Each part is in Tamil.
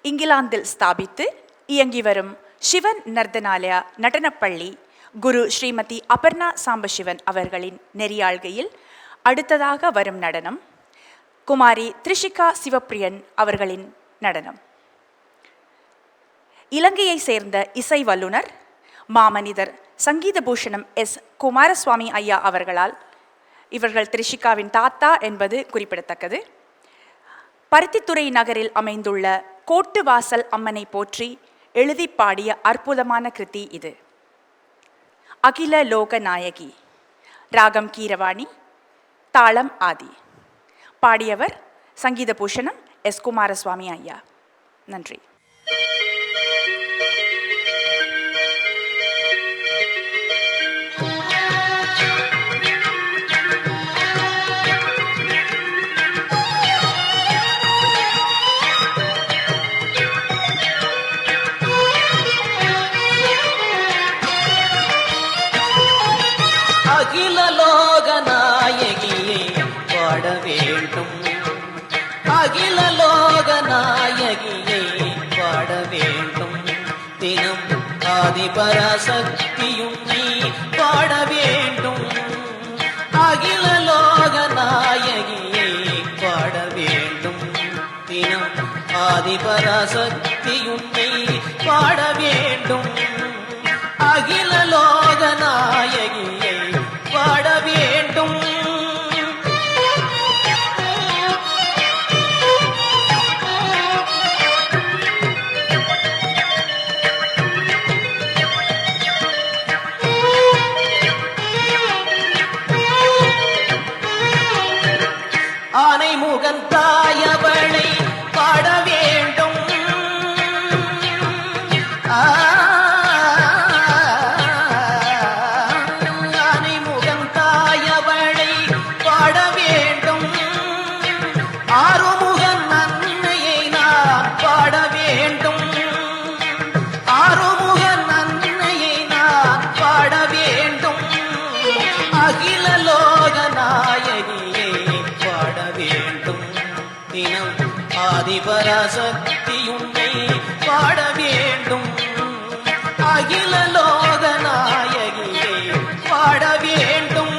இங்கிலாந்தில் ஸ்தாபித்து இயங்கி வரும் சிவன் நர்தனாலயா நடனப்பள்ளி குரு ஸ்ரீமதி அபர்ணா சாம்பசிவன் அவர்களின் நெறியாள்கையில் அடுத்ததாக வரும் நடனம் குமாரி த்ரிஷிகா சிவப்பிரியன் அவர்களின் நடனம். இலங்கையை சேர்ந்த இசை வல்லுனர் மாமனிதர் சங்கீத பூஷணம் எஸ் குமாரசுவாமி ஐயா அவர்களால் இவர்கள் த்ரிஷிகாவின் தாத்தா என்பது குறிப்பிடத்தக்கது. பருத்தித்துறை நகரில் அமைந்துள்ள கோட்டுவாசல் அம்மனை போற்றி எழுதி பாடிய அற்புதமான கிருதி இது. அகில லோக நாயகி, ராகம் கீரவாணி, தாளம் ஆதி. பாடியவர் சங்கீத பூஷணம் எஸ் குமாரசுவாமி ஐயா. நன்றி. அகில லோக நாயகியை பாட வேண்டும், அகில லோக நாயகியை பாட வேண்டும். தினம் ஆதிபராசக்தியும் நீ பாட வேண்டும், அகில லோக நாயகியை பாட வேண்டும். தினம் ஆதிபராசக்தியும் நீ பாட வேண்டும், அகில லோக நாயகியை பாட வேண்டும். ஆனை முகன் தாயவளை பாட வேண்டும், ஆனை முகன் தாயவளை பாட வேண்டும். ஆறுமுகன் அன்னையை நான் பாட வேண்டும், ஆறுமுகன் அன்னையை நான் பாட வேண்டும். அகில லோக நாயகியை பாட வேண்டும். தினம் ஆதிபராசக்தியுன்னை பாட வேண்டும், அகில லோக நாயகியை பாட வேண்டும்.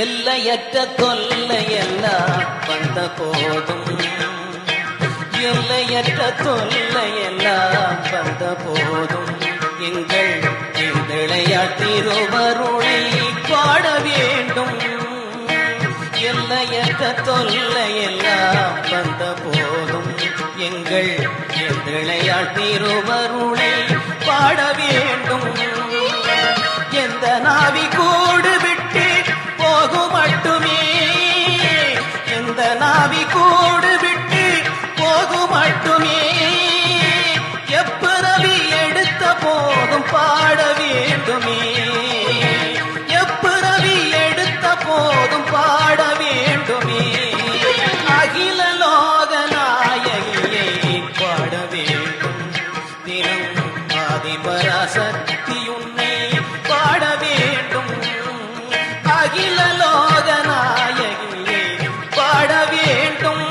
எல்லையற்ற தொல்லையெல்லாம் வந்த போதும், எல்லையற்ற தொல்லையெல்லாம் வந்த போதும் எங்கள் எந்தையார் திருவருளை பாட வேண்டும். எல்லையற்ற தொல்லையெல்லாம் வந்த போதும் எங்கள் எந்தையார் திருவருளை பாட வேண்டும். எந்த நாவி கூடு விட்டு போகு மட்டுமே, எந்த நாவி கூடு விட்டு போகு மட்டுமே, எப்பிறவி எடுத்த போதும் பாட வேண்டுமே, எப்பிறவி எடுத்த போதும் பாட வேண்டுமே. அகில லோக நாயகியை பாட வேண்டும். தினம் ஆதிபராசக்தியுன்னை பாட வேண்டும், அகில லோக நாயகியை பாட வேண்டும்.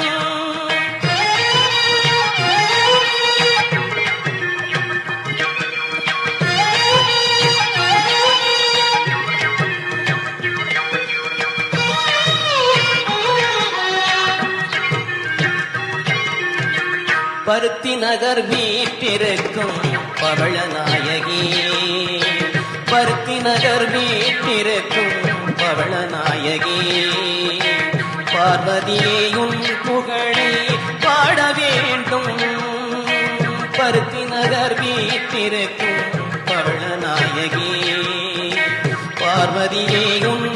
பருத்தி நகர் வீட்டிருக்கும் பவளநாயகி, பருத்தி நகர் வீட்டிருக்கும் பவளநாயகி, பார்வதியேயும் புகழை பாட வேண்டும். பருத்தி நகர் வீட்டிருக்கும் பவளநாயகி, பார்வதியேயும்